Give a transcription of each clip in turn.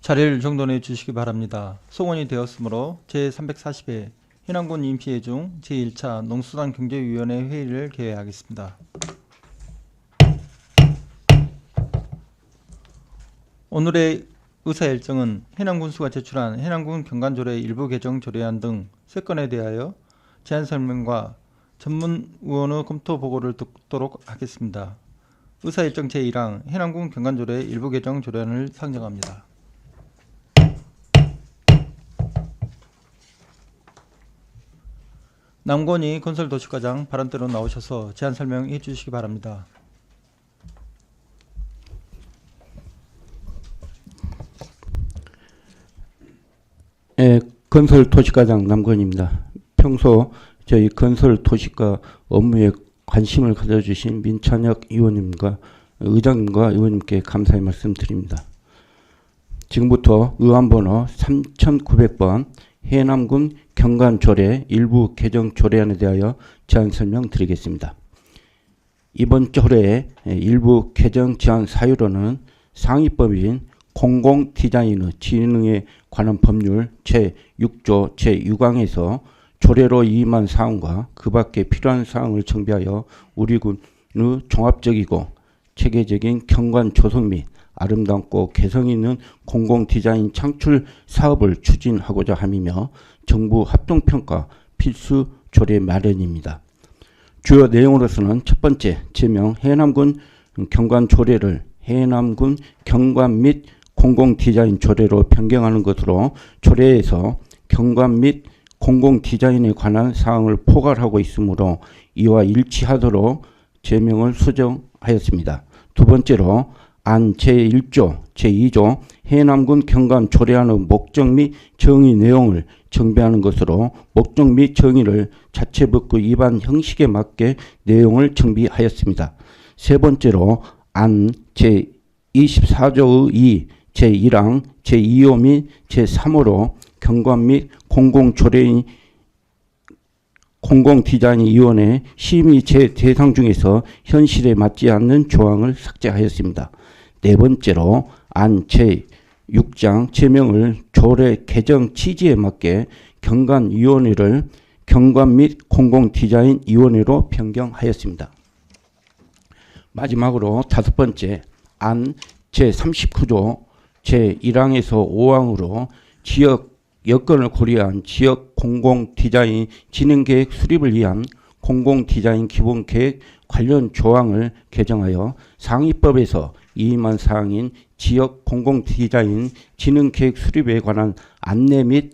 자리를 정돈해 주시기 바랍니다. 소원이 되었으므로 제340회 해남군 임시회 중 제1차 농수산 경제위원회 회의를 개회하겠습니다. 오늘의 의사일정은 해남군수가 제출한 해남군 경관조례 일부 개정 조례안 등 3건에 대하여 제안 설명과 전문위원의 검토 보고를 듣도록 하겠습니다. 의사일정 제1항 해남군 경관조례 일부 개정 조례안을 상정합니다. 남건희 건설도시과장 발언대로 나오셔서 제안 설명해 주시기 바랍니다. 건설도시과장 남건희입니다. 평소 저희 건설도시과 업무에 관심을 가져주신 민찬혁 의원님과 의장님과 의원님께 감사의 말씀드립니다. 지금부터 의안번호 3900번 해남군 경관조례 일부 개정 조례안에 대하여 제안 설명드리겠습니다. 이번 조례의 일부 개정 제안 사유로는 상위법인 공공디자인의 진흥에 관한 법률 제6조 제6항에서 조례로 이임한 사항과 그 밖에 필요한 사항을 정비하여 우리 군의 종합적이고 체계적인 경관 조성 및 아름답고 개성 있는 공공디자인 창출 사업을 추진하고자 함이며 정부 합동평가 필수 조례 마련입니다. 주요 내용으로서는 첫 번째, 제명 해남군 경관 조례를 해남군 경관 및 공공디자인 조례로 변경하는 것으로 조례에서 경관 및 공공디자인에 관한 사항을 포괄하고 있으므로 이와 일치하도록 제명을 수정하였습니다. 두 번째로 안 제1조, 제2조 해남군 경관 조례안의 목적 및 정의 내용을 정비하는 것으로 목적 및 정의를 자체법규 위반 형식에 맞게 내용을 정비하였습니다. 세 번째로 안 제24조의 2, 제1항, 제2호 및 제3호로 경관 및 공공디자인위원회 심의 제 대상 중에서 현실에 맞지 않는 조항을 삭제하였습니다. 네 번째로 안 제6장 제명을 조례 개정 취지에 맞게 경관위원회를 경관 및 공공디자인위원회로 변경하였습니다. 마지막으로 다섯 번째 안 제39조 제1항에서 5항으로 지역 여건을 고려한 지역 공공디자인 진행계획 수립을 위한 공공디자인 기본계획 관련 조항을 개정하여 상위법에서 이임한 사항인 지역 공공디자인 진행계획 수립에 관한 안내 및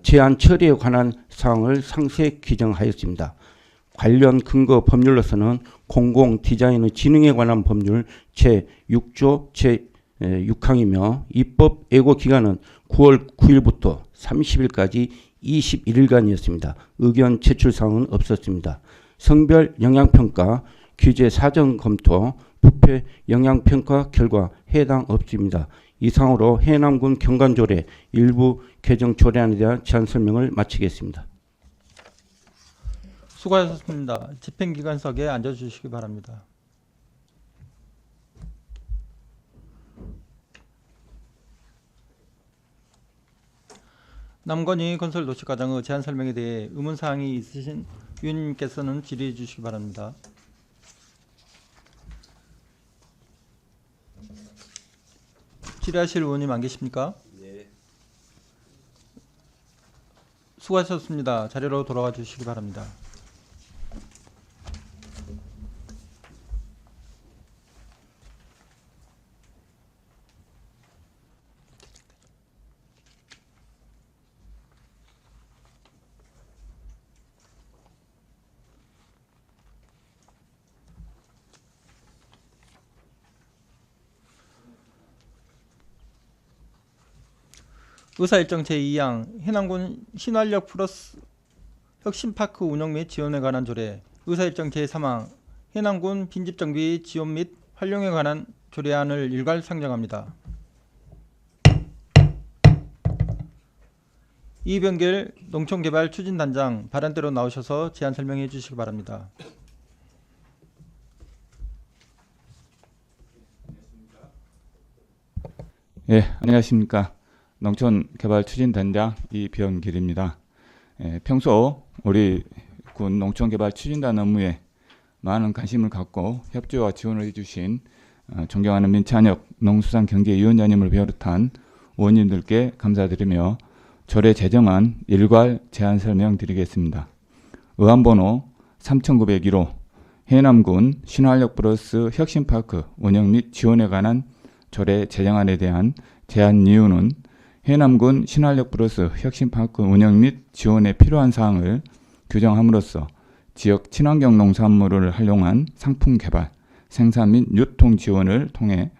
제안 처리에 관한 사항을 상세 규정하였습니다. 관련 근거 법률로서는 공공디자인의 진흥에 관한 법률 제6조 제6항이며 입법 예고 기간은 9월 9일부터 30일까지 21일간이었습니다. 의견 제출사항은 없었습니다. 성별 영향평가 규제 사전 검토 부패 영향평가 결과 해당 없습니다. 이상으로 해남군 경관조례 일부 개정 조례안에 대한 제안 설명을 마치겠습니다. 수고하셨습니다. 집행기관석에 앉아주시기 바랍니다. 남건희 건설도시과장의 제안 설명에 대해 의문사항이 있으신 위원님께서는 질의해 주시기 바랍니다. 질의하실 의원님 안 계십니까? 네. 수고하셨습니다. 자리로 돌아가 주시기 바랍니다. 의사일정 제2항 해남군 신활력 플러스 혁신파크 운영 및 지원에 관한 조례. 의사일정 제3항 해남군 빈집정비 지원 및 활용에 관한 조례안을 일괄 상정합니다. 이병길 농촌개발 추진단장 발언대로 나오셔서 제안 설명해 주시기 바랍니다. 예, 안녕하십니까. 농촌개발추진단장 이병길입니다. 평소 우리 군 농촌개발추진단 업무에 많은 관심을 갖고 협조와 지원을 해주신 존경하는 민찬혁 농수산경제위원장님을 비롯한 의원님들께 감사드리며 조례 제정안 일괄 제안 설명드리겠습니다. 의안번호 3901호 해남군 신활역 플러스 혁신파크 운영 및 지원에 관한 조례 제정안에 대한 제안 이유는 해남군 신활역 플러스 혁신파크 운영 및 지원에 필요한 사항을 규정함으로써 지역 친환경 농산물을 활용한 상품 개발, 생산 및 유통 지원을 통해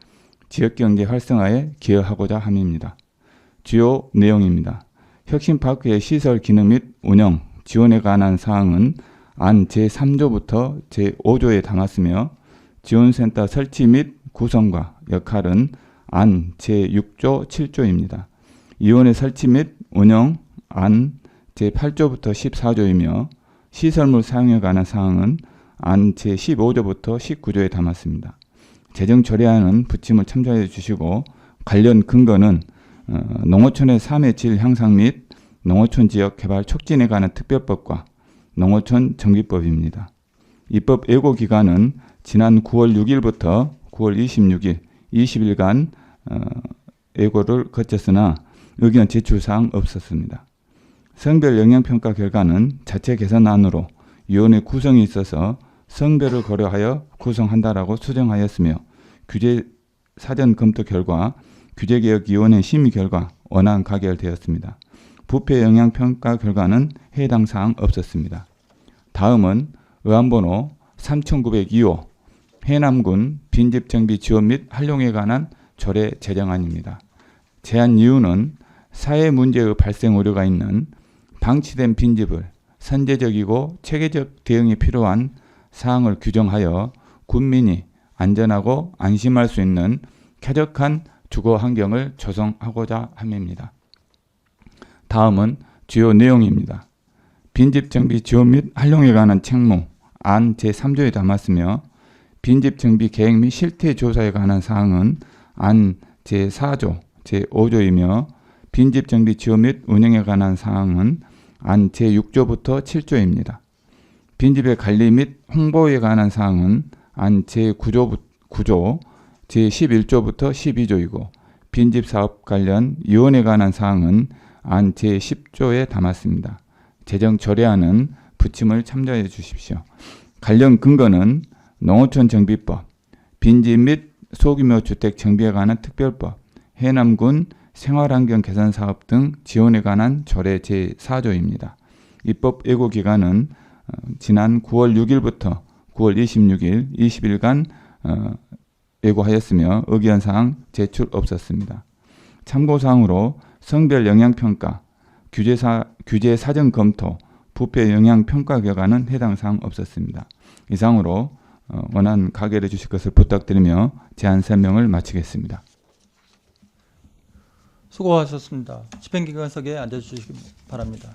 지역경제 활성화에 기여하고자 함입니다. 주요 내용입니다. 혁신파크의 시설 기능 및 운영, 지원에 관한 사항은 안 제3조부터 제5조에 담았으며 지원센터 설치 및 구성과 역할은 안 제6조 7조입니다. 이원의 설치 및 운영 안 제8조부터 14조이며 시설물 사용에 관한 사항은 안 제15조부터 19조에 담았습니다. 제정 조례안은 부침을 참조해 주시고 관련 근거는 농어촌의 삶의 질 향상 및 농어촌 지역 개발 촉진에 관한 특별법과 농어촌 정비법입니다. 입법 예고 기간은 지난 9월 6일부터 9월 26일 20일간 예고를 거쳤으나 의견 제출사항 없었습니다. 성별 영향평가 결과는 자체 개선안으로 위원회 구성이 있어서 성별을 고려하여 구성한다라고 수정하였으며 규제 사전 검토 결과 규제개혁위원회 심의 결과 원안 가결되었습니다. 부패 영향평가 결과는 해당 사항 없었습니다. 다음은 의안번호 3902호 해남군 빈집정비 지원 및 활용에 관한 조례 제정안입니다. 제안 이유는 사회 문제의 발생 우려가 있는 방치된 빈집을 선제적이고 체계적 대응이 필요한 사항을 규정하여 군민이 안전하고 안심할 수 있는 쾌적한 주거 환경을 조성하고자 함입니다. 다음은 주요 내용입니다. 빈집 정비 지원 및 활용에 관한 책무 안 제3조에 담았으며 빈집 정비 계획 및 실태 조사에 관한 사항은 안 제4조 제5조이며 빈집 정비 지원 및 운영에 관한 사항은 안 제6조부터 7조입니다. 빈집의 관리 및 홍보에 관한 사항은 안 제9조 제11조부터 12조이고 빈집 사업 관련 위원에 관한 사항은 안 제10조에 담았습니다. 제정 조례안은 부침을 참조해 주십시오. 관련 근거는 농어촌 정비법, 빈집 및 소규모 주택 정비에 관한 특별법, 해남군 생활환경 개선 사업 등 지원에 관한 조례 제4조입니다. 입법 예고 기간은 지난 9월 6일부터 9월 26일 20일간 예고하였으며 의견사항 제출 없었습니다. 참고사항으로 성별 영향평가, 규제 사전 검토, 부패 영향평가 결과는 해당 사항 없었습니다. 이상으로 원안 가결해 주실 것을 부탁드리며 제안 설명을 마치겠습니다. 수고하셨습니다. 집행기관석에 앉아주시기 바랍니다.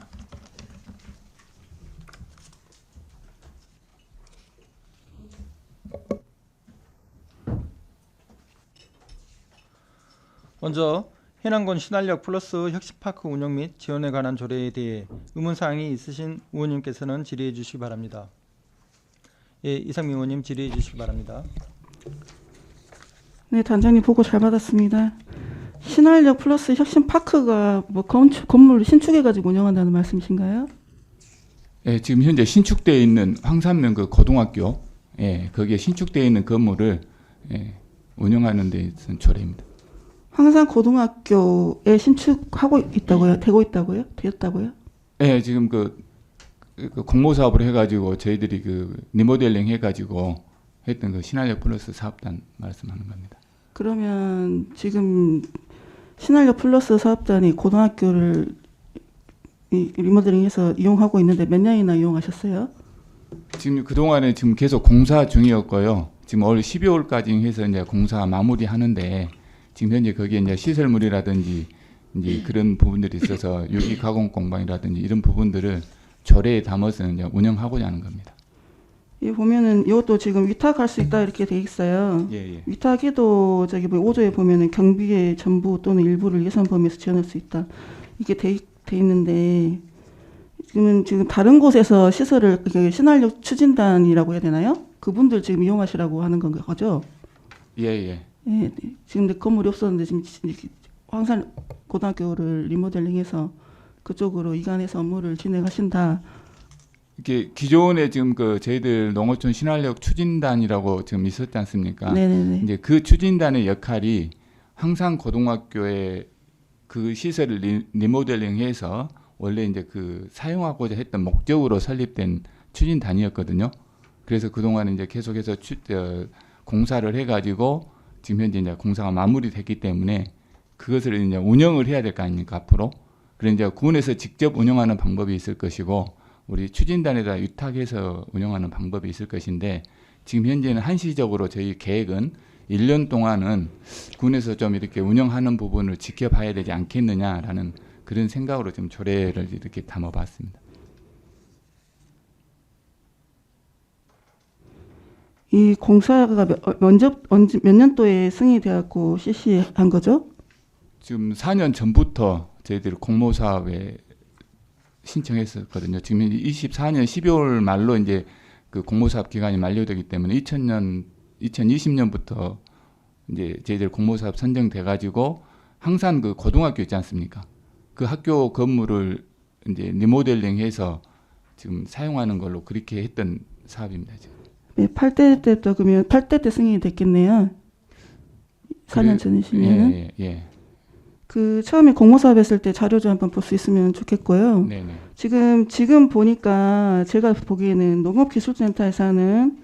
먼저 해남군 신활역 플러스 혁신파크 운영 및 지원에 관한 조례에 대해 의문사항이 있으신 의원님께서는 질의해 주시기 바랍니다. 예, 이상민 의원님 질의해 주시기 바랍니다. 네, 단장님 보고 잘 받았습니다. 신활역 플러스 혁신파크가 뭐 건물 신축해가지고 운영한다는 말씀이신가요? 예, 지금 현재 신축되어 있는 황산면 그 고등학교, 거기에 신축되어 있는 건물을 운영하는 데 있는 조례입니다. 황산 고등학교에 신축하고 있다고요? 되고 있다고요? 되었다고요? 예, 지금 그 공모 사업을 해가지고 저희들이 그 리모델링 해가지고 했던 그 신활역 플러스 사업단 말씀하는 겁니다. 그러면 지금 신활역 플러스 사업단이 고등학교를 리모델링해서 이용하고 있는데 몇 년이나 이용하셨어요? 지금 그동안에 지금 계속 공사 중이었고요. 지금 올 12월까지 해서 이제 공사 마무리하는데 지금 현재 거기에 이제 시설물이라든지 이제 그런 부분들이 있어서 유기 가공 공방이라든지 이런 부분들을 조례에 담아서 이제 운영하고자 하는 겁니다. 이 보면은 이것도 지금 위탁할 수 있다 이렇게 돼 있어요. 예, 예. 위탁에도 저기 5조에 보면은 경비의 전부 또는 일부를 예산 범위에서 지원할 수 있다 이게 돼 있는데 지금 다른 곳에서 시설을 신활력 추진단이라고 해야 되나요? 그분들 지금 이용하시라고 하는 건 거죠? 예, 예. 예, 네. 지금 내 건물이 없었는데 지금 황산 고등학교를 리모델링해서 그쪽으로 이관해서 업무를 진행하신다. 이게 기존에 지금 그 저희들 농어촌 신활력 추진단이라고 지금 있었지 않습니까? 네네네. 이제 그 추진단의 역할이 항상 고등학교에 그 시설을 리모델링해서 원래 이제 그 사용하고자 했던 목적으로 설립된 추진단이었거든요. 그래서 그동안 이제 계속해서 공사를 해가지고 지금 현재 이제 공사가 마무리됐기 때문에 그것을 이제 운영을 해야 될 거 아닙니까 앞으로. 그래서 이제 군에서 직접 운영하는 방법이 있을 것이고 우리 추진단에다 위탁해서 운영하는 방법이 있을 것인데 지금 현재는 한시적으로 저희 계획은 1년 동안은 군에서 좀 이렇게 운영하는 부분을 지켜봐야 되지 않겠느냐라는 그런 생각으로 좀 조례를 이렇게 담아봤습니다. 이 공사가 몇 년도에 승인되었고 실시한 거죠? 지금 4년 전부터 저희들이 공모 사업에 신청했었거든요. 지금 24년 12월 말로 이제 그 공모 사업 기간이 만료되기 때문에 2020년부터 이제 저희들 공모 사업 선정돼 가지고 항상 그 고등학교 있지 않습니까? 그 학교 건물을 이제 리모델링해서 지금 사용하는 걸로 그렇게 했던 사업입니다. 지금. 네, 8대 때부터 그러면 8대 때 승인이 됐겠네요. 4년 전이시면은. 예, 예. 그 처음에 공모 사업 했을 때 자료 좀 한번 볼 수 있으면 좋겠고요. 네, 네. 지금 보니까 제가 보기에는 농업기술센터에서 하는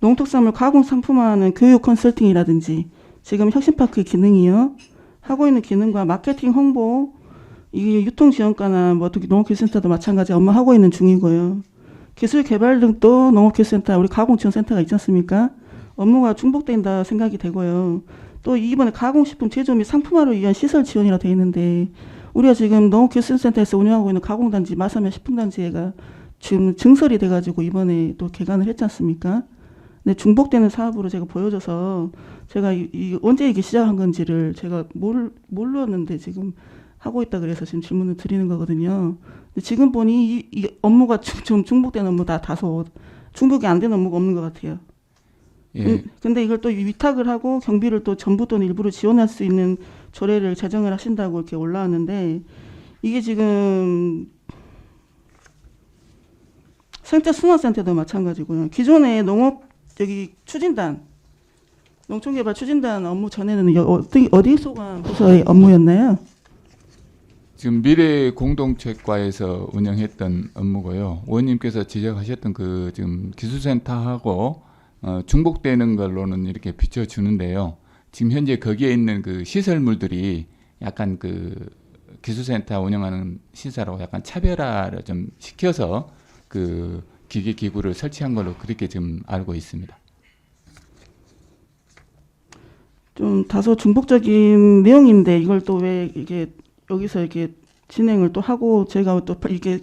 농특산물 가공 상품화하는 교육 컨설팅이라든지 지금 혁신파크의 기능이요. 하고 있는 기능과 마케팅 홍보, 이게 유통지원과나 뭐 농업기술센터도 마찬가지 업무하고 있는 중이고요. 기술개발 등도 농업기술센터, 우리 가공지원센터가 있지 않습니까? 업무가 중복된다 생각이 되고요. 또 이번에 가공식품 제조 및 상품화를 위한 시설 지원이라 되어 있는데 우리가 지금 농업기술센터에서 운영하고 있는 가공단지 마사면 식품단지가 지금 증설이 돼가지고 이번에 또 개관을 했지 않습니까? 근데 중복되는 사업으로 제가 보여줘서 제가 이 언제 이게 시작한 건지를 제가 모르었는데 지금 하고 있다 그래서 지금 질문을 드리는 거거든요. 근데 지금 보니 이 업무가 좀 중복되는 업무 다소 중복이 안 되는 업무가 없는 것 같아요. 예. 근데 이걸 또 위탁을 하고 경비를 또 전부 또는 일부를 지원할 수 있는 조례를 제정을 하신다고 이렇게 올라왔는데 이게 지금 생태 순환센터도 마찬가지고요. 기존의 농촌개발 추진단 업무 전에는 어디 소관 부서의 업무였나요? 지금 미래 공동체과에서 운영했던 업무고요. 의원님께서 지적하셨던 그 지금 기술센터하고 중복되는 걸로는 이렇게 비춰주는데요. 지금 현재 거기에 있는 그 시설물들이 약간 그 기술센터 운영하는 시설하고 약간 차별화를 좀 시켜서 그 기구를 설치한 걸로 그렇게 지금 알고 있습니다. 좀 다소 중복적인 내용인데 이걸 또 왜 이게 여기서 이렇게 진행을 또 하고 제가 또 이게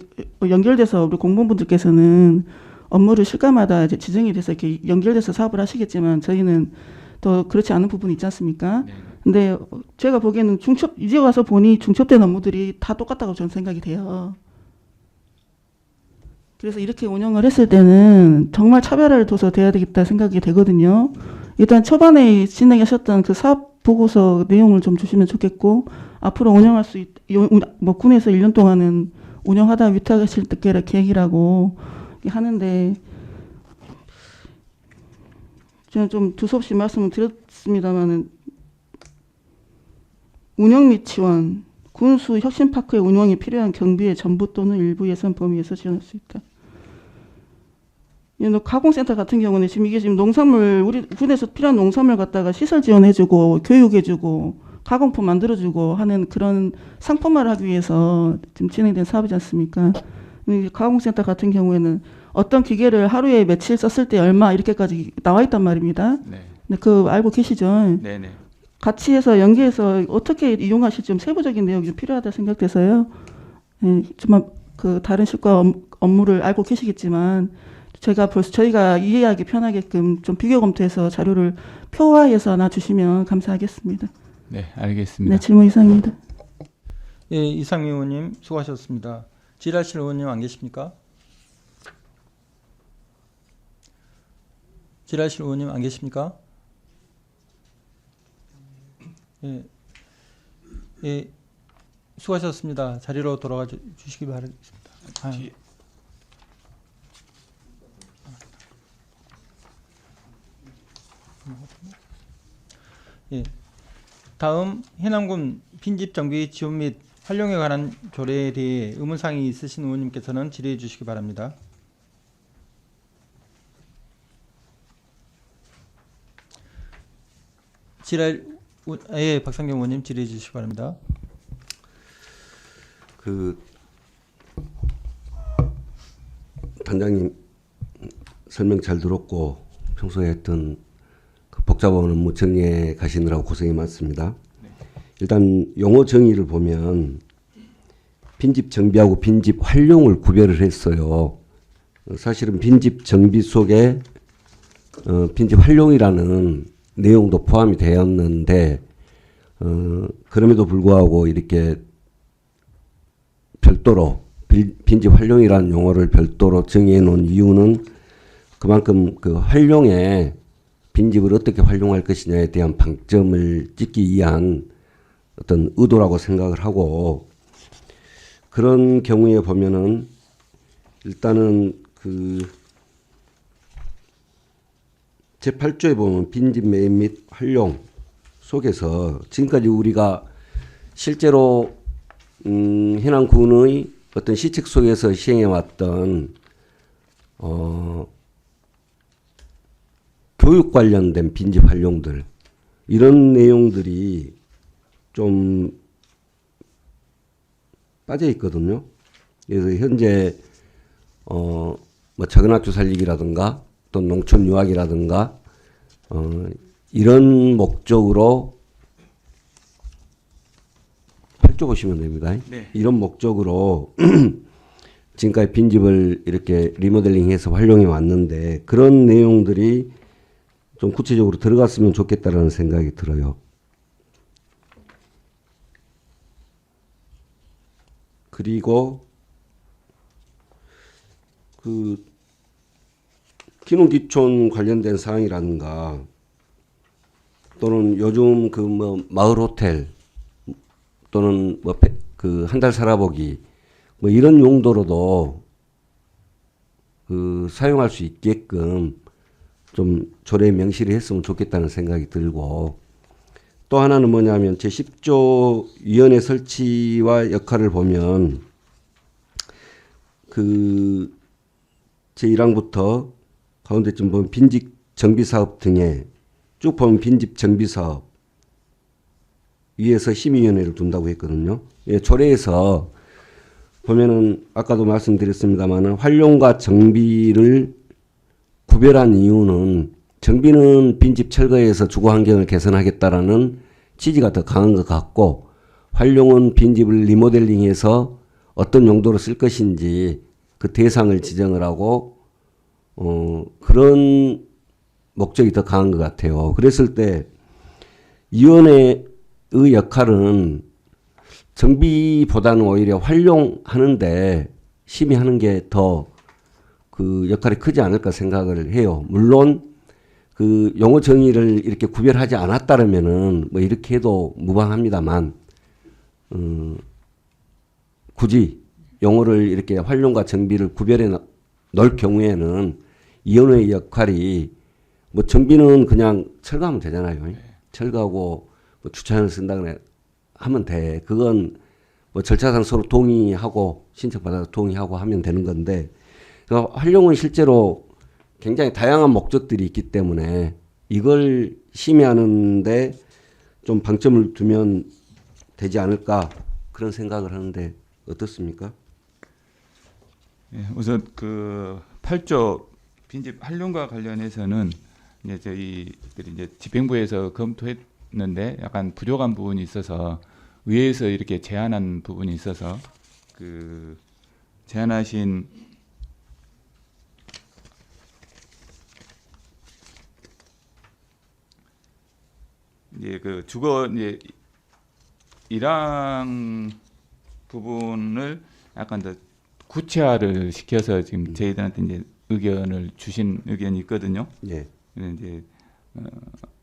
연결돼서 우리 공무원분들께서는 업무를 실과마다 이제 지정이 돼서 이렇게 연결돼서 사업을 하시겠지만 저희는 더 그렇지 않은 부분이 있지 않습니까? 네. 근데 제가 보기에는 이제 와서 보니 중첩된 업무들이 다 똑같다고 저는 생각이 돼요. 그래서 이렇게 운영을 했을 때는 정말 차별화를 둬서 돼야 되겠다 생각이 되거든요. 일단 초반에 진행하셨던 그 사업 보고서 내용을 좀 주시면 좋겠고 앞으로 운영할 수 뭐 군에서 1년 동안은 운영하다 위탁하실 계획이라고 하는데 저는 좀 두서없이 말씀을 드렸습니다만은 운영 및 지원, 군수 혁신파크의 운영이 필요한 경비의 전부 또는 일부 예산 범위에서 지원할 수 있다. 가공센터 같은 경우는 지금 이게 지금 농산물 우리 군에서 필요한 농산물 갖다가 시설 지원해주고 교육해주고 가공품 만들어주고 하는 그런 상품화를 하기 위해서 지금 진행된 사업이지 않습니까? 가공센터 같은 경우에는 어떤 기계를 하루에 며칠 썼을 때 얼마 이렇게까지 나와 있단 말입니다. 네. 네, 그거 알고 계시죠? 네네. 같이 해서 연계해서 어떻게 이용하실지 좀 세부적인 내용이 좀 필요하다 생각돼서요. 네, 정말 그 다른 실과 업무를 알고 계시겠지만 제가 벌써 저희가 이해하기 편하게끔 좀 비교 검토해서 자료를 표화해서 놔주시면 감사하겠습니다. 네, 알겠습니다. 네, 질문 이상입니다. 예, 이상민 의원님 수고하셨습니다. 지라실 의원님 안 계십니까? 지라실 의원님 안 계십니까? 예, 예, 수고하셨습니다. 자리로 돌아가 주시기 바라겠습니다. 예, 다음 해남군 빈집 정비 지원 및 활용에 관한 조례에 대해 의문사항이 있으신 의원님께서는 질의해 주시기 바랍니다. 박상경 의원님 질의해 주시기 바랍니다. 단장님 설명 잘 들었고 평소에 했던 그 복잡한 업무 정리해 가시느라고 고생이 많습니다. 일단 용어 정의를 보면 빈집 정비하고 빈집 활용을 구별을 했어요. 사실은 빈집 정비 속에 빈집 활용이라는 내용도 포함이 되었는데 그럼에도 불구하고 이렇게 별도로 빈집 활용이라는 용어를 별도로 정의해 놓은 이유는 그만큼 그 활용에 빈집을 어떻게 활용할 것이냐에 대한 방점을 찍기 위한 어떤 의도라고 생각을 하고, 그런 경우에 보면은 일단은 그 제8조에 보면 빈집 매입 및 활용 속에서 지금까지 우리가 실제로 해남군의 어떤 시책 속에서 시행해왔던 교육 관련된 빈집 활용들, 이런 내용들이 좀 빠져 있거든요. 그래서 현재 뭐 작은 학교 살리기라든가 또 농촌 유학이라든가 이런 목적으로 8조 보시면 됩니다. 네. 이런 목적으로 지금까지 빈집을 이렇게 리모델링해서 활용해 왔는데 그런 내용들이 좀 구체적으로 들어갔으면 좋겠다라는 생각이 들어요. 그리고 그 기농기촌 관련된 사항이라든가 또는 요즘 그 뭐 마을 호텔 또는 뭐 그 한 달 살아보기 뭐 이런 용도로도 그 사용할 수 있게끔 좀 조례에 명시를 했으면 좋겠다는 생각이 들고, 또 하나는 뭐냐면 제10조 위원회 설치와 역할을 보면 그 제1항부터 가운데쯤 보면 빈집 정비사업 등에 쭉 보면 빈집 정비사업 위에서 심의위원회를 둔다고 했거든요. 예, 조례에서 보면은 아까도 말씀드렸습니다만은 활용과 정비를 구별한 이유는 정비는 빈집 철거해서 주거 환경을 개선하겠다라는 취지가 더 강한 것 같고, 활용은 빈집을 리모델링해서 어떤 용도로 쓸 것인지 그 대상을 지정을 하고 그런 목적이 더 강한 것 같아요. 그랬을 때 위원회의 역할은 정비보다는 오히려 활용하는데 심의하는 게 더 그 역할이 크지 않을까 생각을 해요. 물론 그 용어 정의를 이렇게 구별하지 않았다면은 뭐 이렇게 해도 무방합니다만, 굳이 용어를 이렇게 활용과 정비를 구별해 놓을 경우에는 위원회의 역할이 뭐 정비는 그냥 철거하면 되잖아요. 네. 철거하고 뭐 주차장을 쓴다거나 하면 돼. 그건 뭐 절차상 서로 동의하고 신청받아서 동의하고 하면 되는 건데, 그러니까 활용은 실제로 굉장히 다양한 목적들이 있기 때문에 이걸 심의하는데 좀 방점을 두면 되지 않을까 그런 생각을 하는데 어떻습니까? 예, 우선 그 8조 빈집 활용과 관련해서는 이제 저희들이 이제 집행부에서 검토했는데 약간 부족한 부분이 있어서 의회에서 이렇게 제안한 부분이 있어서 그 제안하신 이제 그 주거 이제 일항 부분을 약간 더 구체화를 시켜서 지금 저희들한테 이제 의견을 주신 의견이 있거든요. 예. 이제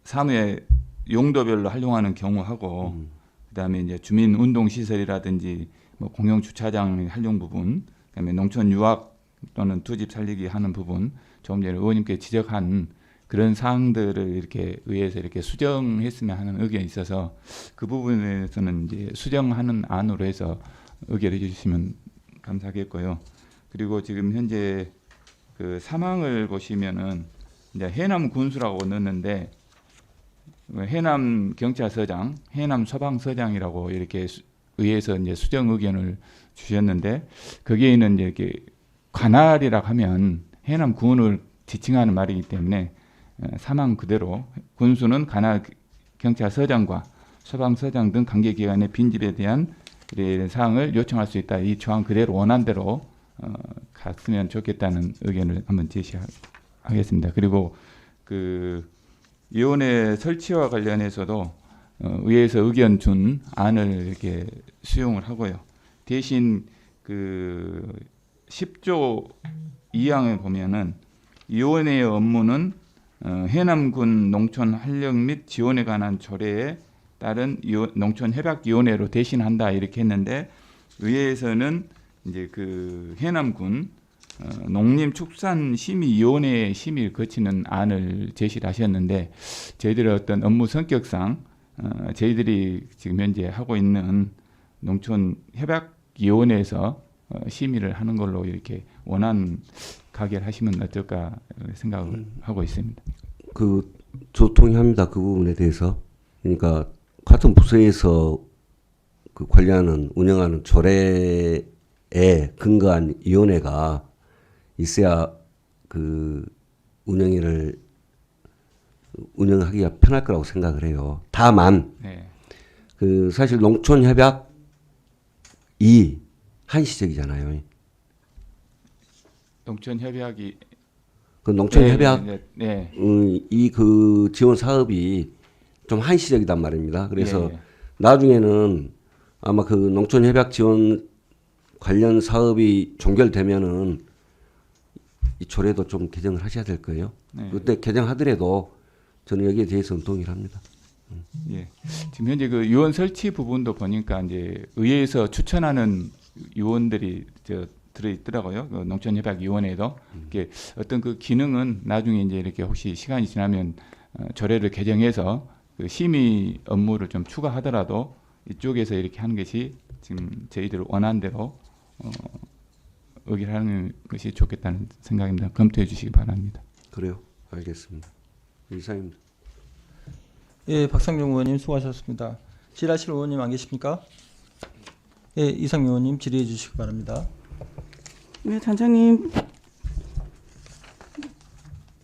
사무의 용도별로 활용하는 경우하고 그다음에 이제 주민 운동 시설이라든지 뭐 공영 주차장 활용 부분, 그다음에 농촌 유학 또는 투집 살리기 하는 부분, 조금 전에 의원님께 지적한 그런 사항들을 이렇게 의회에서 이렇게 수정했으면 하는 의견이 있어서 그 부분에서는 이제 수정하는 안으로 해서 의결해 주시면 감사하겠고요. 그리고 지금 현재 그 사망을 보시면은 이제 해남 군수라고 넣었는데 해남 경찰서장, 해남 소방서장이라고 이렇게 의회에서 이제 수정 의견을 주셨는데 거기에는 이제 이렇게 관할이라고 하면 해남 군을 지칭하는 말이기 때문에 사망 그대로 군수는 관할 경찰서장과 소방서장 등 관계기관의 빈집에 대한 사항을 요청할 수 있다. 이 조항 그대로 원안대로 갔으면 좋겠다는 의견을 한번 제시하겠습니다. 그리고 그 위원회 설치와 관련해서도 의회에서 의견 준 안을 이렇게 수용을 하고요. 대신 그 10조 2항에 보면은 위원회의 업무는 해남군 농촌 활력 및 지원에 관한 조례에 따른 농촌협약위원회로 대신한다 이렇게 했는데 의회에서는 이제 그 해남군 농림축산심의위원회 심의를 거치는 안을 제시를 하셨는데 저희들의 어떤 업무 성격상 저희들이 지금 현재 하고 있는 농촌협약위원회에서 심의를 하는 걸로 이렇게 원안 가결하시면 어떨까 생각을 하고 있습니다. 저 동의합니다. 그 부분에 대해서. 그러니까 같은 부서에서 그 관리하는 운영하는 조례에 근거한 위원회가 있어야 그 운영하기가 편할 거라고 생각을 해요. 다만 네. 그 사실 농촌협약이 한시적이잖아요. 농촌협약이 그 농촌협약 네. 이 그 지원 사업이 좀 한시적이단 말입니다. 그래서 예. 나중에는 아마 그 농촌협약 지원 관련 사업이 종결되면은 이 조례도 좀 개정을 하셔야 될 거예요. 네. 그때 개정하더라도 저는 여기에 대해서는 동의를 합니다. 예. 지금 현재 그 위원 설치 부분도 보니까 이제 의회에서 추천하는 위원들이 들어있더라고요. 그 농촌협약위원회에도 이게 어떤 그 기능은 나중에 이제 이렇게 혹시 시간이 지나면 조례를 개정해서 그 심의 업무를 좀 추가하더라도 이쪽에서 이렇게 하는 것이 지금 저희들 원하는 대로 의결하는 것이 좋겠다는 생각입니다. 검토해 주시기 바랍니다. 그래요. 알겠습니다. 이상입니다. 예, 박상중 의원님 수고하셨습니다. 질의하실 의원님 안 계십니까? 예, 이상민 의원님 질의해 주시기 바랍니다. 네, 단장님.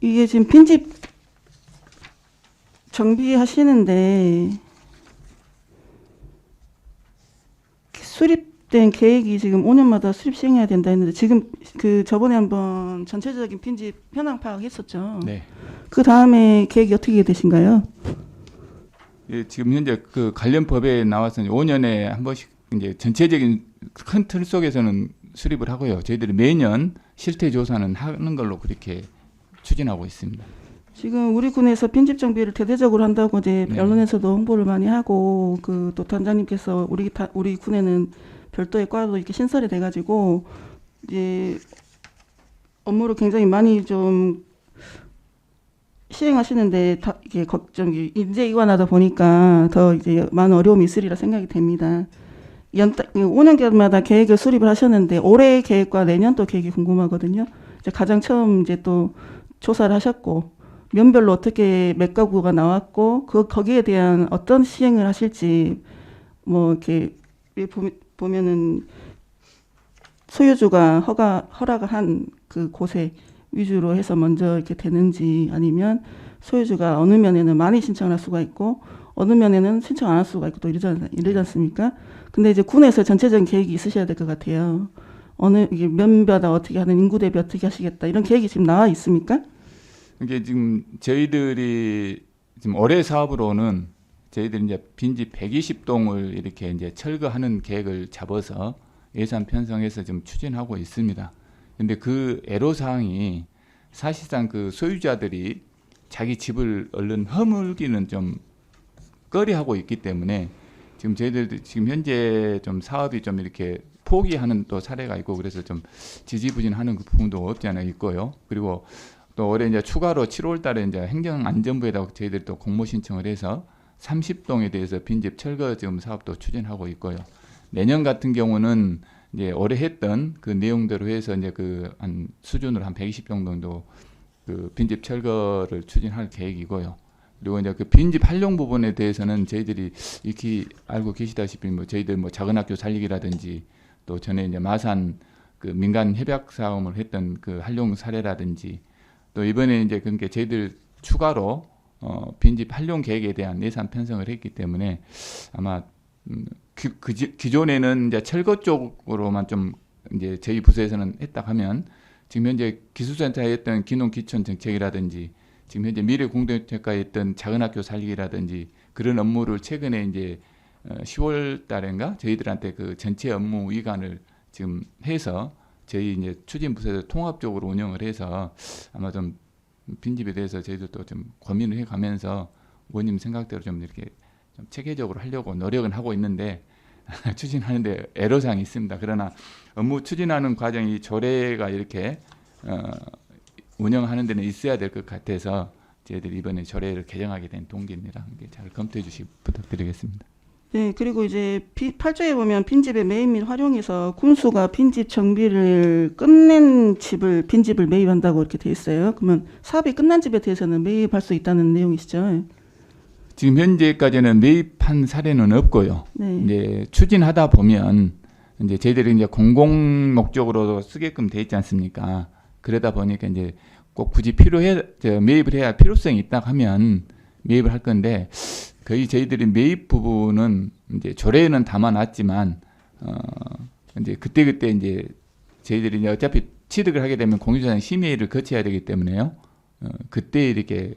이게 지금 빈집 정비하시는데 수립된 계획이 지금 5년마다 수립 시행해야 된다 했는데 지금 그 저번에 한번 전체적인 빈집 현황 파악했었죠. 네. 그 다음에 계획이 어떻게 되신가요? 예, 지금 현재 그 관련 법에 나와서 5년에 한 번씩 이제 전체적인 큰 틀 속에서는 수립을 하고요. 저희들이 매년 실태 조사는 하는 걸로 그렇게 추진하고 있습니다. 지금 우리 군에서 빈집 정비를 대대적으로 한다고 이제 네. 언론에서도 홍보를 많이 하고 그 또 단장님께서 우리 군에는 별도의 과도 이렇게 신설이 돼가지고 이제 업무를 굉장히 많이 좀 시행하시는데 다 이게 걱정이 인재 이관하다 보니까 더 이제 많은 어려움이 있으리라 생각이 됩니다. 5년마다 계획을 수립을 하셨는데 올해 계획과 내년도 계획이 궁금하거든요. 이제 가장 처음 이제 또 조사를 하셨고 면별로 어떻게 몇 가구가 나왔고 거기에 대한 어떤 시행을 하실지 뭐 이렇게 보면은 소유주가 허락을 한 그 곳에 위주로 해서 먼저 이렇게 되는지 아니면 소유주가 어느 면에는 많이 신청을 할 수가 있고 어느 면에는 신청 안 할 수가 있고 또 이러지 않습니까? 근데 이제 군에서 전체적인 계획이 있으셔야 될 것 같아요. 이게 면마다 어떻게 하는 인구 대비 어떻게 하시겠다 이런 계획이 지금 나와 있습니까? 이게 지금 저희들이 지금 올해 사업으로는 저희들이 이제 빈집 120동을 이렇게 이제 철거하는 계획을 잡아서 예산 편성해서 좀 추진하고 있습니다. 근데 그 애로사항이 사실상 그 소유자들이 자기 집을 얼른 허물기는 좀 꺼려하고 있기 때문에 지금 저희들도 지금 현재 좀 사업이 좀 이렇게 포기하는 또 사례가 있고 그래서 좀 지지부진하는 그 부분도 없지 않아 있고요. 그리고 또 올해 이제 추가로 7월 달에 이제 행정안전부에다가 저희들이 또 공모 신청을 해서 30동에 대해서 빈집 철거 지금 사업도 추진하고 있고요. 내년 같은 경우는 이제 올해 했던 그 내용대로 해서 이제 그 한 수준으로 한 120동 정도 그 빈집 철거를 추진할 계획이고요. 그리고 이제 그 빈집 활용 부분에 대해서는 저희들이 이렇게 알고 계시다시피 뭐 저희들 뭐 작은 학교 살리기라든지 또 전에 이제 마산 그 민간 협약 사업을 했던 그 활용 사례라든지 또 이번에 이제 그러니까 저희들 추가로 빈집 활용 계획에 대한 예산 편성을 했기 때문에 아마 기존에는 이제 철거 쪽으로만 좀 이제 저희 부서에서는 했다 하면 지금 현재 기술센터에 했던 기농 기촌 정책이라든지 지금 현재 미래 공동체과에 했던 작은 학교 살리기라든지 그런 업무를 최근에 이제 10월 달인가 저희들한테 그 전체 업무 위관을 지금 해서 저희 이제 추진 부서에서 통합적으로 운영을 해서 아마 좀 빈집에 대해서 저희들도 좀 고민을 해가면서 의원님 생각대로 좀 이렇게 좀 체계적으로 하려고 노력은 하고 있는데 추진하는데 애로사항이 있습니다. 그러나 업무 추진하는 과정이 조례가 이렇게 운영하는 데는 있어야 될 것 같아서 저희들이 이번에 조례를 개정하게 된 동기입니다. 잘 검토해 주시기 부탁드리겠습니다. 네, 그리고 이제 8조에 보면 빈집의 매입 및 활용에서 군수가 빈집 정비를 끝낸 집을 빈집을 매입한다고 이렇게 돼 있어요. 그러면 사업이 끝난 집에 대해서는 매입할 수 있다는 내용이시죠? 지금 현재까지는 매입한 사례는 없고요. 네. 이제 추진하다 보면 이제 저희들이 이제 공공 목적으로 쓰게끔 돼 있지 않습니까? 그러다 보니까 이제 꼭 굳이 매입을 해야 필요성이 있다 하면 매입을 할 건데 거의 저희들이 매입 부분은 이제 조례에는 담아놨지만 이제 그때 이제 저희들이 이제 어차피 취득을 하게 되면 공유자상 심의를 거쳐야 되기 때문에요. 그때 이렇게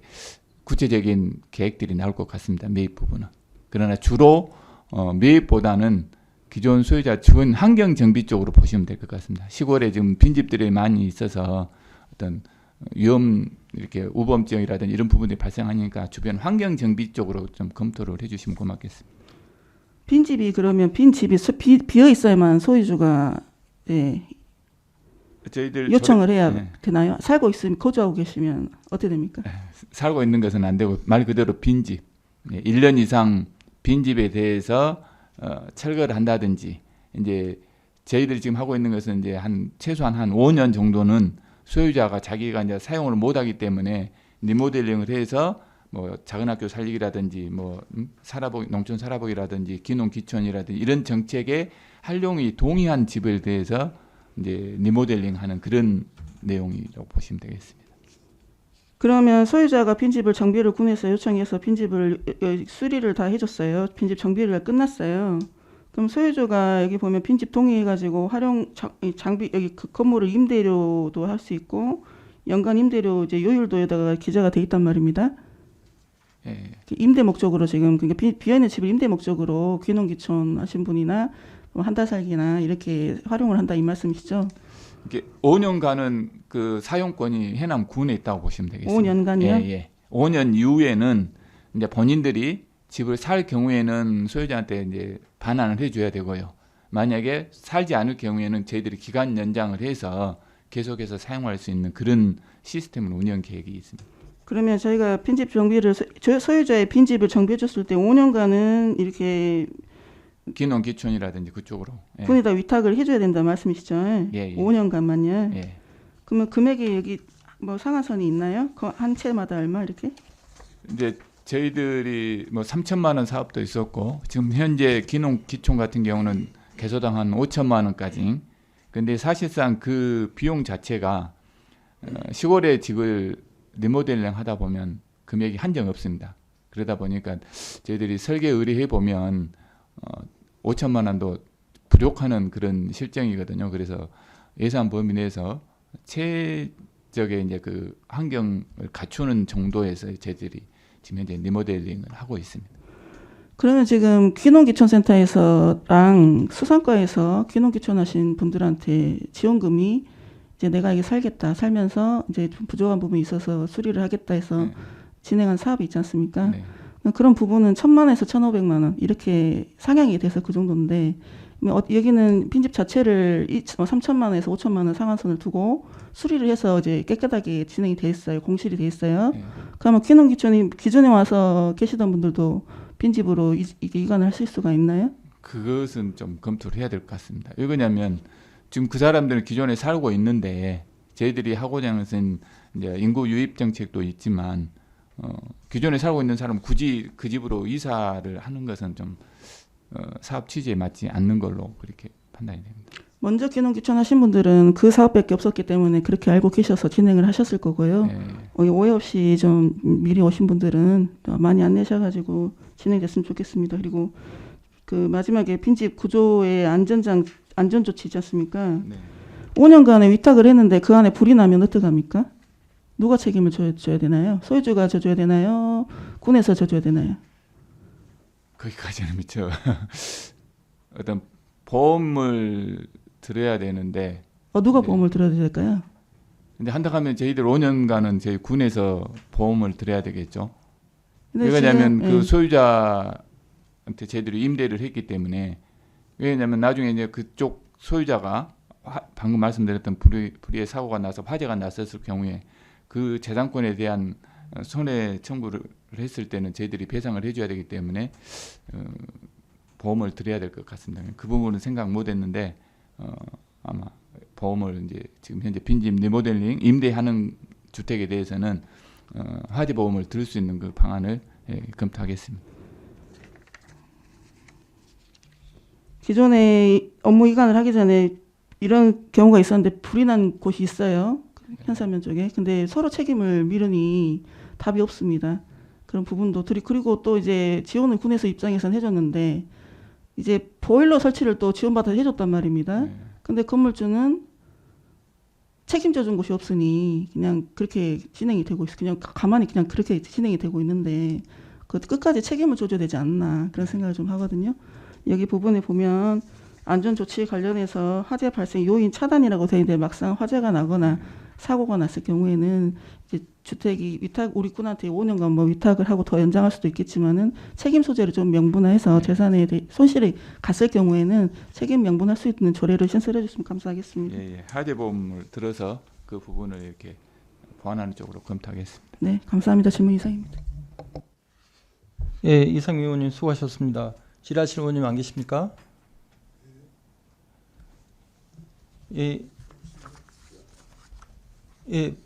구체적인 계획들이 나올 것 같습니다. 매입 부분은. 그러나 주로 매입보다는 기존 소유자 주변 환경 정비 쪽으로 보시면 될 것 같습니다. 시골에 지금 빈집들이 많이 있어서 어떤 위험 이렇게 우범지역이라든지 이런 부분들이 발생하니까 주변 환경 정비 쪽으로 좀 검토를 해주시면 고맙겠습니다. 빈집이 그러면 빈집이 비어 있어야만 소유주가 저희들 요청을 해야 네. 되나요? 살고 있으면 거주하고 계시면 어떻게 됩니까? 살고 있는 것은 안 되고 말 그대로 빈집 1년 이상 빈집에 대해서 철거를 한다든지 이제 저희들이 지금 하고 있는 것은 이제 최소한 한 5년 정도는 소유자가 자기가 이제 사용을 못하기 때문에 리모델링을 해서 뭐 작은 학교 살리기라든지 뭐 농촌 살아보기라든지 기농 기촌이라든지 이런 정책에 활용이 동의한 집에 대해서 이제 리모델링하는 그런 내용이라고 보시면 되겠습니다. 그러면 소유자가 빈집을 정비를 군에서 요청해서 빈집을 수리를 다 해줬어요. 빈집 정비를 끝났어요. 그럼 소유주가 여기 보면 빈집 동의해가지고 활용 장비 여기 그 건물을 임대료도 할 수 있고 연간 임대료 이제 요율도에다가 기재가 돼 있단 말입니다. 예. 임대 목적으로 지금 그러니까 비어있는 집을 임대 목적으로 귀농귀촌 하신 분이나 뭐 한 달 살기나 이렇게 활용을 한다 이 말씀이시죠? 이게 5년간은 그 사용권이 해남 군에 있다고 보시면 되겠습니다. 5년간이요? 예. 5년 이후에는 이제 본인들이 집을 살 경우에는 소유자한테 이제 반환을 해줘야 되고요. 만약에 살지 않을 경우에는 저희들이 기간 연장을 해서 계속해서 사용할 수 있는 그런 시스템을 운영 계획이 있습니다. 그러면 저희가 빈집 정비를 소유자의 빈집을 정비해 줬을 때 5년간은 이렇게 기농 기촌이라든지 그쪽으로. 예. 군에다 위탁을 해줘야 된다 말씀이시죠? 예. 5년간만요. 예. 그러면 금액이 여기 뭐 상한선이 있나요? 한 채마다 얼마 이렇게? 이제 저희들이 뭐 3천만 원 사업도 있었고 지금 현재 기농 기촌 같은 경우는 개소당 한 5천만 원까지. 근데 사실상 그 비용 자체가 시골의 집을 리모델링 하다 보면 금액이 한정 없습니다. 그러다 보니까 저희들이 설계 의뢰해 보면 5천만 원도 부족하는 그런 실정이거든요. 그래서 예산 범위 내에서 최적의 이제 그 환경을 갖추는 정도에서 저희들이 지금 현재 리모델링을 하고 있습니다. 그러면 지금 귀농귀촌센터에서랑 수산과에서 귀농귀촌하신 분들한테 지원금이 이제 내가 여기 살면서 이제 좀 부족한 부분이 있어서 수리를 하겠다 해서 네. 진행한 사업이 있지 않습니까? 네. 그런 부분은 1,000만에서 1,500만 원 이렇게 상향이 돼서 그 정도인데 여기는 빈집 자체를 3,000만 원에서 5,000만 원 상한선을 두고 수리를 해서 이제 깨끗하게 진행이 돼 있어요. 공실이 돼 있어요. 네. 그러면 귀농귀촌이 기존에 와서 계시던 분들도 빈집으로 이관을 하실 수가 있나요? 그것은 좀 검토를 해야 될 것 같습니다. 왜 그러냐면 지금 그 사람들은 기존에 살고 있는데 저희들이 하고자 하는 것은 이제 인구 유입 정책도 있지만 기존에 살고 있는 사람 굳이 그 집으로 이사를 하는 것은 좀 사업 취지에 맞지 않는 걸로 그렇게 판단이 됩니다. 먼저 귀농귀촌 하신 분들은 그 사업밖에 없었기 때문에 그렇게 알고 계셔서 진행을 하셨을 거고요. 네. 오해 없이 좀 미리 오신 분들은 많이 안내셔가지고 진행됐으면 좋겠습니다. 그리고 그 마지막에 빈집 구조의 안전조치 있지 않습니까? 네. 5년간에 위탁을 했는데 그 안에 불이 나면 어떡합니까? 누가 책임을 져야 되나요? 소유주가 져줘야 되나요? 군에서 져줘야 되나요? 거기까지는 미처 어떤 보험을 들어야 되는데 누가 네. 보험을 들어야 될까요? 근데 한다 하면 저희들 5년간은 저희 군에서 보험을 들어야 되겠죠. 근데 왜냐하면 지금, 그 예. 소유자한테 저희들이 임대를 했기 때문에 왜냐하면 나중에 이제 그쪽 소유자가 방금 말씀드렸던 불의의 사고가 나서 화재가 났었을 경우에 그 재산권에 대한 손해 청구를 했을 때는 저희들이 배상을 해줘야 되기 때문에 보험을 드려야 될 것 같습니다. 그 부분은 생각 못했는데 아마 보험을 이제 지금 현재 빈집 리모델링 임대하는 주택에 대해서는 화재 보험을 들 수 있는 그 방안을 검토하겠습니다. 기존에 업무 이관을 하기 전에 이런 경우가 있었는데 불이 난 곳이 있어요. 현사면 쪽에. 근데 서로 책임을 미루니 답이 없습니다. 그런 부분도 그리고 또 이제 지원을 군에서 입장에서는 해줬는데 이제 보일러 설치를 또 지원받아 해줬단 말입니다. 네. 근데 건물주는 책임져 준 곳이 없으니 그냥 그렇게 진행이 되고 있어. 그냥 가만히 그냥 그렇게 진행이 되고 있는데 그 끝까지 책임을 져줘야 되지 않나 그런 생각을 좀 하거든요. 여기 부분에 보면 안전조치 관련해서 화재 발생 요인 차단이라고 되어 있는데 막상 화재가 나거나 사고가 났을 경우에는 이제 주택이 우리 군한테 5년간 뭐 위탁을 하고 더 연장할 수도 있겠지만은 책임 소재를 좀 명분화해서 재산에 손실이 갔을 경우에는 책임 명분할 수 있는 조례를 신설해 주시면 감사하겠습니다. 예, 화재 보험을 들어서 그 부분을 이렇게 보완하는 쪽으로 검토하겠습니다. 네, 감사합니다. 질문 이상입니다. 예, 이상민 의원님 수고하셨습니다. 질의하실 의원님 안 계십니까? 예. 예.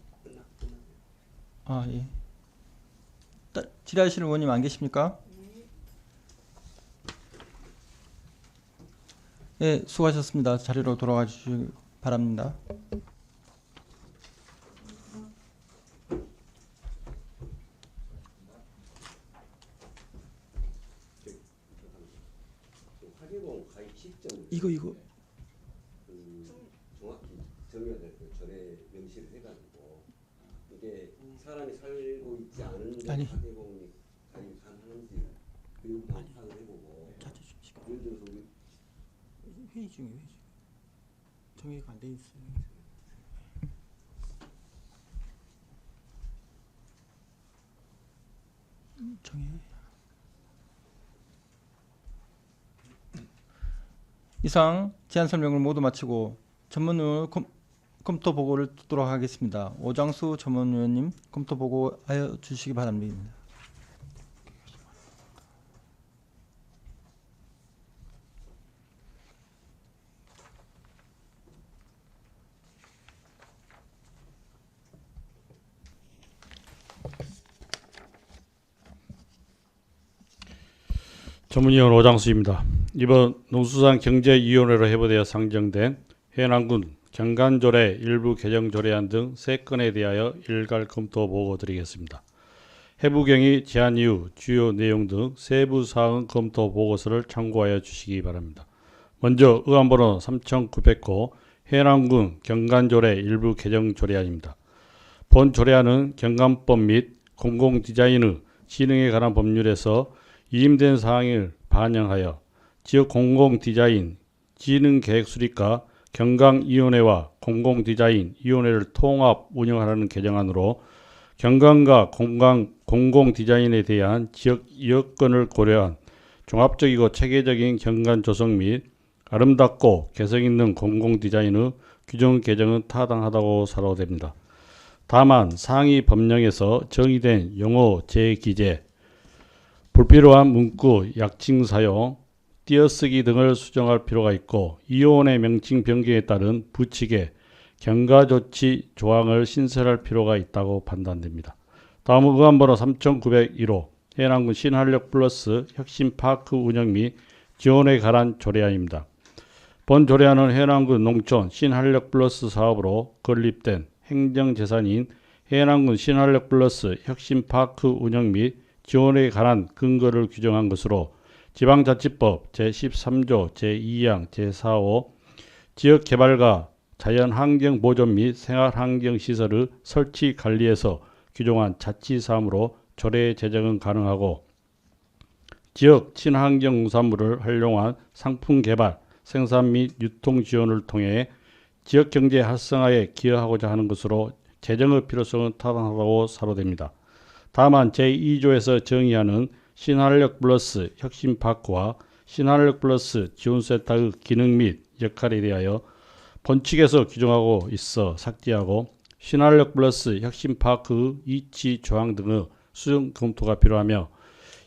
예. 질의하실 의원님 안 계십니까? 예, 수고하셨습니다. 자리로 돌아가 주시기 바랍니다. 이거 정확히 정해야 될 그 전에 명시를 해가지고 이게 사람이 살고 있지 않은데 아니. 화재보험이 가입 가능한지 그리고 파악을 해보고 예를 들어서 우리 회의 중에 정의가 안 돼 있어요. 정의. 이상 제안 설명을 모두 마치고 전문의원 검토 보고를 듣도록 하겠습니다. 오장수 전문위원님 검토 보고하여 주시기 바랍니다. 전문위원 오장수입니다. 이번 농수산경제위원회로 해부되어 상정된 해남군 경간조례 일부 개정 조례안 등 3건에 대하여 일괄 검토 보고 드리겠습니다. 해부경위 제안 이후 주요 내용 등 세부 사항 검토 보고서를 참고하여 주시기 바랍니다. 먼저 의안번호 3900호 해남군 경간조례 일부 개정 조례안입니다. 본 조례안은 경간법 및 공공디자인의 진흥에 관한 법률에서 위임된 사항을 반영하여 지역 공공디자인 진흥계획 수립과 경강위원회와 공공디자인위원회를 통합 운영하라는 개정안으로 경강과 공공디자인에 대한 지역 여건을 고려한 종합적이고 체계적인 경관 조성 및 아름답고 개성 있는 공공디자인의 규정 개정은 타당하다고 사료됩니다. 다만 상위 법령에서 정의된 용어 재기재, 불필요한 문구, 약칭 사용, 띄어쓰기 등을 수정할 필요가 있고 이호원의 명칭 변경에 따른 부칙에 경과조치 조항을 신설할 필요가 있다고 판단됩니다. 다음은 의안번호 3901호 해남군 신한력 플러스 혁신파크 운영 및 지원에 관한 조례안입니다. 본 조례안은 해남군 농촌 신한력 플러스 사업으로 건립된 행정재산인 해남군 신한력 플러스 혁신파크 운영 및 지원에 관한 근거를 규정한 것으로 지방자치법 제13조 제2항 제4호 지역개발과 자연환경보존 및 생활환경시설의 설치 관리에서 규정한 자치사무로 조례 제정은 가능하고 지역 친환경 농산물을 활용한 상품 개발, 생산 및 유통 지원을 통해 지역경제 활성화에 기여하고자 하는 것으로 제정의 필요성은 타당하다고 사료됩니다. 다만 제2조에서 정의하는 신한력 플러스 혁신파크와 신한력 플러스 지원센터의 기능 및 역할에 대하여 본칙에서 규정하고 있어 삭제하고 신한력 플러스 혁신파크의 이치 조항 등의 수정 검토가 필요하며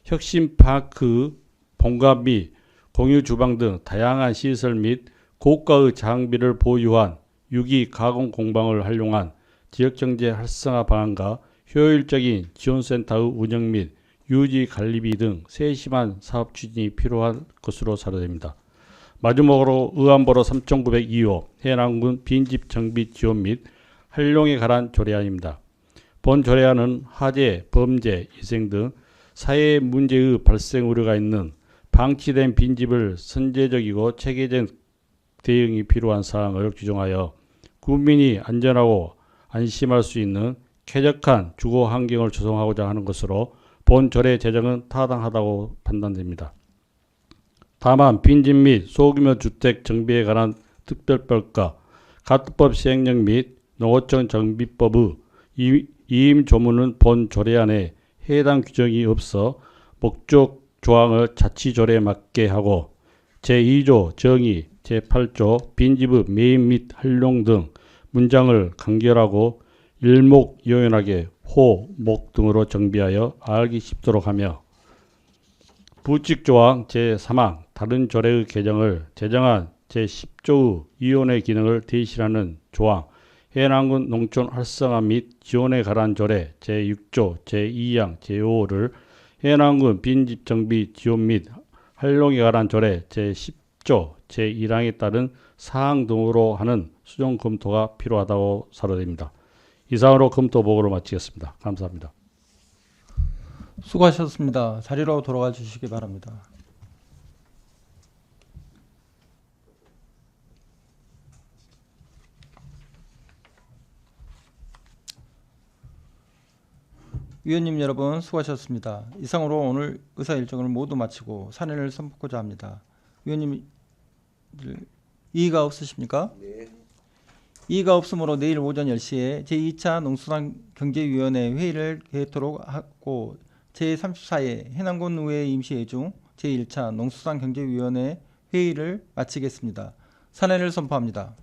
혁신파크 본관 및 공유주방 등 다양한 시설 및 고가의 장비를 보유한 유기 가공 공방을 활용한 지역경제 활성화 방안과 효율적인 지원센터의 운영 및 유지 관리비 등 세심한 사업 추진이 필요한 것으로 사료됩니다. 마지막으로 의안번호 3902호 해남군 빈집 정비 지원 및 활용에 관한 조례안입니다. 본 조례안은 화재, 범죄, 희생 등 사회 문제의 발생 우려가 있는 방치된 빈집을 선제적이고 체계적 대응이 필요한 사항을 규정하여 국민이 안전하고 안심할 수 있는 쾌적한 주거 환경을 조성하고자 하는 것으로 본 조례 제정은 타당하다고 판단됩니다. 다만 빈집 및 소규모 주택 정비에 관한 특별법과 가특법 시행령 및 농어촌 정비법의 이임 조문은 본 조례안에 해당 규정이 없어 목적 조항을 자치조례에 맞게 하고 제2조 정의, 제8조 빈집의 매입 및 활용 등 문장을 간결하고 일목요연하게 호, 목 등으로 정비하여 알기 쉽도록 하며 부칙조항 제3항 다른 조례의 개정을 제정한 제10조의 위원회 기능을 대신하는 조항 해남군 농촌 활성화 및 지원에 관한 조례 제6조 제2항 제5호를 해남군 빈집 정비 지원 및 활용에 관한 조례 제10조 제1항에 따른 사항 등으로 하는 수정 검토가 필요하다고 사료됩니다. 이상으로 검토 보고를 마치겠습니다. 감사합니다. 수고하셨습니다. 자리로 돌아가 주시기 바랍니다. 위원님 여러분 수고하셨습니다. 이상으로 오늘 의사 일정을 모두 마치고 산회를 선포하고자 합니다. 위원님 이의가 없으십니까? 네. 이의가 없으므로 내일 오전 10시에 제2차 농수산 경제위원회 회의를 개토록 하고 제34회 해남군 의회 임시회중 제1차 농수산 경제위원회 회의를 마치겠습니다. 산회를 선포합니다.